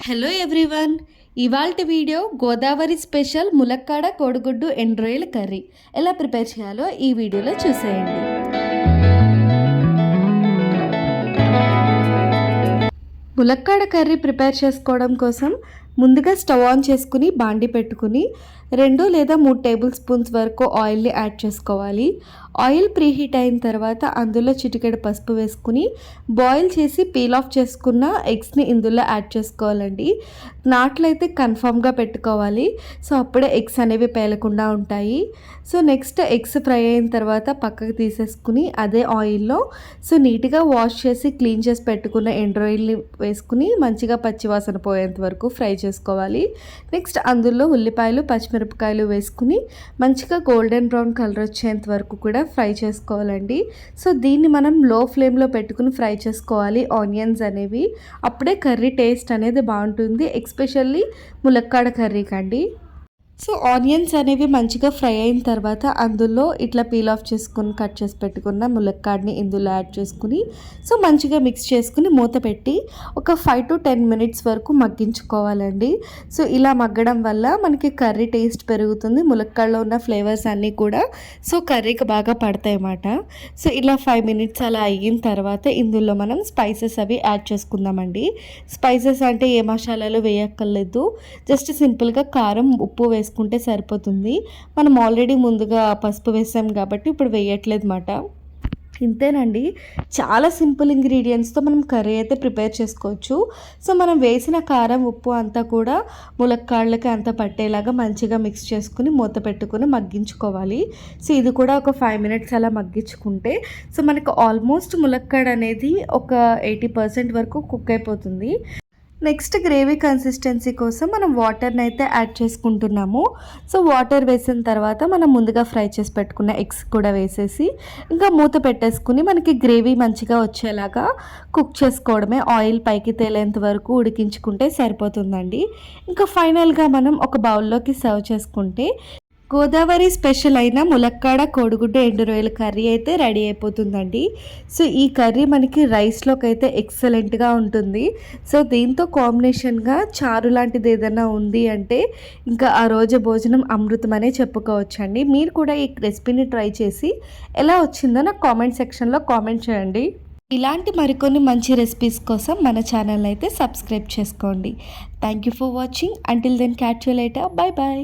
Hello everyone, ఇవాల్టి video Godavari special ములక్కాడ కోడిగుడ్డు ఎండ్రాయిల్ కర్రీ ఎలా ప్రిపేర్ చేయాలో ఈ వీడియోలో చూసేయండి. ములక్కాడ కర్రీ ప్రిపేర్ చేసుకోవడం కోసం ముందుగా స్టవ్ ఆన్ చేసుకుని బాండి పెట్టుకుని 2 లేదా 3 టేబుల్ స్పూన్స్ వరకు ఆయిల్ని యాడ్ చేసుకోవాలి. ఆయిల్ ప్రీహీట్ అయిన తర్వాత అందులో చిటికెడు పసుపు వేసుకుని బాయిల్ చేసి పీల్ ఆఫ్ చేసుకున్న ఎగ్స్ని ఇందులో యాడ్ చేసుకోవాలండి. నాట్లయితే కన్ఫామ్గా పెట్టుకోవాలి, సో అప్పుడే ఎగ్స్ అనేవి పేలకుండా ఉంటాయి. సో నెక్స్ట్ ఎగ్స్ ఫ్రై అయిన తర్వాత పక్కకు తీసేసుకుని అదే ఆయిల్లో నీట్గా వాష్ చేసి క్లీన్ చేసి పెట్టుకున్న ఎండ్రాయిల్ని వేసుకుని మంచిగా పచ్చివాసన పోయేంత వరకు ఫ్రై చేసుకోవాలి. నెక్స్ట్ అందులో ఉల్లిపాయలు పచ్చిమిరపకాయలు వేసుకుని మంచిగా గోల్డెన్ బ్రౌన్ కలర్ వచ్చేంత వరకు కూడా ఫ్రై చేసుకోవాలండి. సో దీన్ని మనం లో ఫ్లేమ్లో పెట్టుకుని ఫ్రై చేసుకోవాలి ఆనియన్స్ అనేవి, అప్పుడే కర్రీ టేస్ట్ అనేది బాగుంటుంది, ఎస్పెషల్లీ ములక్కాడ కర్రీకి అండి. సో ఆనియన్స్ అనేవి మంచిగా ఫ్రై అయిన తర్వాత అందులో ఇట్లా పీల్ ఆఫ్ చేసుకుని కట్ చేసి పెట్టుకున్న ములక్కాడని ఇందులో యాడ్ చేసుకుని సో మంచిగా మిక్స్ చేసుకుని మూత పెట్టి ఒక 5 to 10 minutes వరకు మగ్గించుకోవాలండి. సో ఇలా మగ్గడం వల్ల మనకి కర్రీ టేస్ట్ పెరుగుతుంది, ములక్కాడలో ఉన్న ఫ్లేవర్స్ అన్నీ కూడా సో కర్రీకి బాగా పడతాయి అన్నమాట. సో ఇలా 5 minutes అలా అయిన తర్వాత ఇందులో మనం స్పైసెస్ అవి యాడ్ చేసుకుందామండి. స్పైసెస్ అంటే ఏ మసాలాలు వేయక్కర్లేదు, జస్ట్ సింపుల్గా కారం ఉప్పు వేసుకుంటే సరిపోతుంది. మనం ఆల్రెడీ ముందుగా పసుపు వేసాం కాబట్టి ఇప్పుడు వేయట్లేదు అన్నమాట. ఇంతేనండి, చాలా సింపుల్ ఇంగ్రీడియంట్స్తో మనం కర్రీ అయితే ప్రిపేర్ చేసుకోవచ్చు. సో మనం వేసిన కారం ఉప్పు అంతా కూడా ములక్కాళ్ళకి అంతా పట్టేలాగా మంచిగా మిక్స్ చేసుకుని మూత పెట్టుకుని మగ్గించుకోవాలి. సో ఇది కూడా ఒక 5 minutes అలా మగ్గించుకుంటే సో మనకు ఆల్మోస్ట్ ములక్కాడ అనేది ఒక 80% వరకు కుక్ అయిపోతుంది. నెక్స్ట్ గ్రేవీ కన్సిస్టెన్సీ కోసం మనం వాటర్ని అయితే యాడ్ చేసుకుంటున్నాము. సో వాటర్ వేసిన తర్వాత మనం ముందుగా ఫ్రై చేసి పెట్టుకున్న ఎగ్స్ కూడా వేసేసి ఇంకా మూత పెట్టేసుకుని మనకి గ్రేవీ మంచిగా వచ్చేలాగా కుక్ చేసుకోవడమే. ఆయిల్ పైకి తేలేంత వరకు ఉడికించుకుంటే సరిపోతుందండి. ఇంకా ఫైనల్గా మనం ఒక బౌల్లోకి సర్వ్ చేసుకుంటే గోదావరి స్పెషల్ అయిన ములక్కాడ కోడిగుడ్డు ఎండు రొయ్యల కర్రీ అయితే రెడీ అయిపోతుందండి. సో ఈ కర్రీ మనకి రైస్లోకి అయితే ఎక్సలెంట్గా ఉంటుంది. సో దీంతో కాంబినేషన్గా చారు లాంటిది ఏదైనా ఉంది అంటే ఇంకా ఆ రోజు భోజనం అమృతం అనే చెప్పుకోవచ్చండి. మీరు కూడా ఈ రెసిపీని ట్రై చేసి ఎలా వచ్చిందో నాకు కామెంట్ సెక్షన్లో కామెంట్ చేయండి. ఇలాంటి మరికొన్ని మంచి రెసిపీస్ కోసం మన ఛానల్ అయితే సబ్స్క్రైబ్ చేసుకోండి. Thank you for watching. Until then catch you later. Bye bye.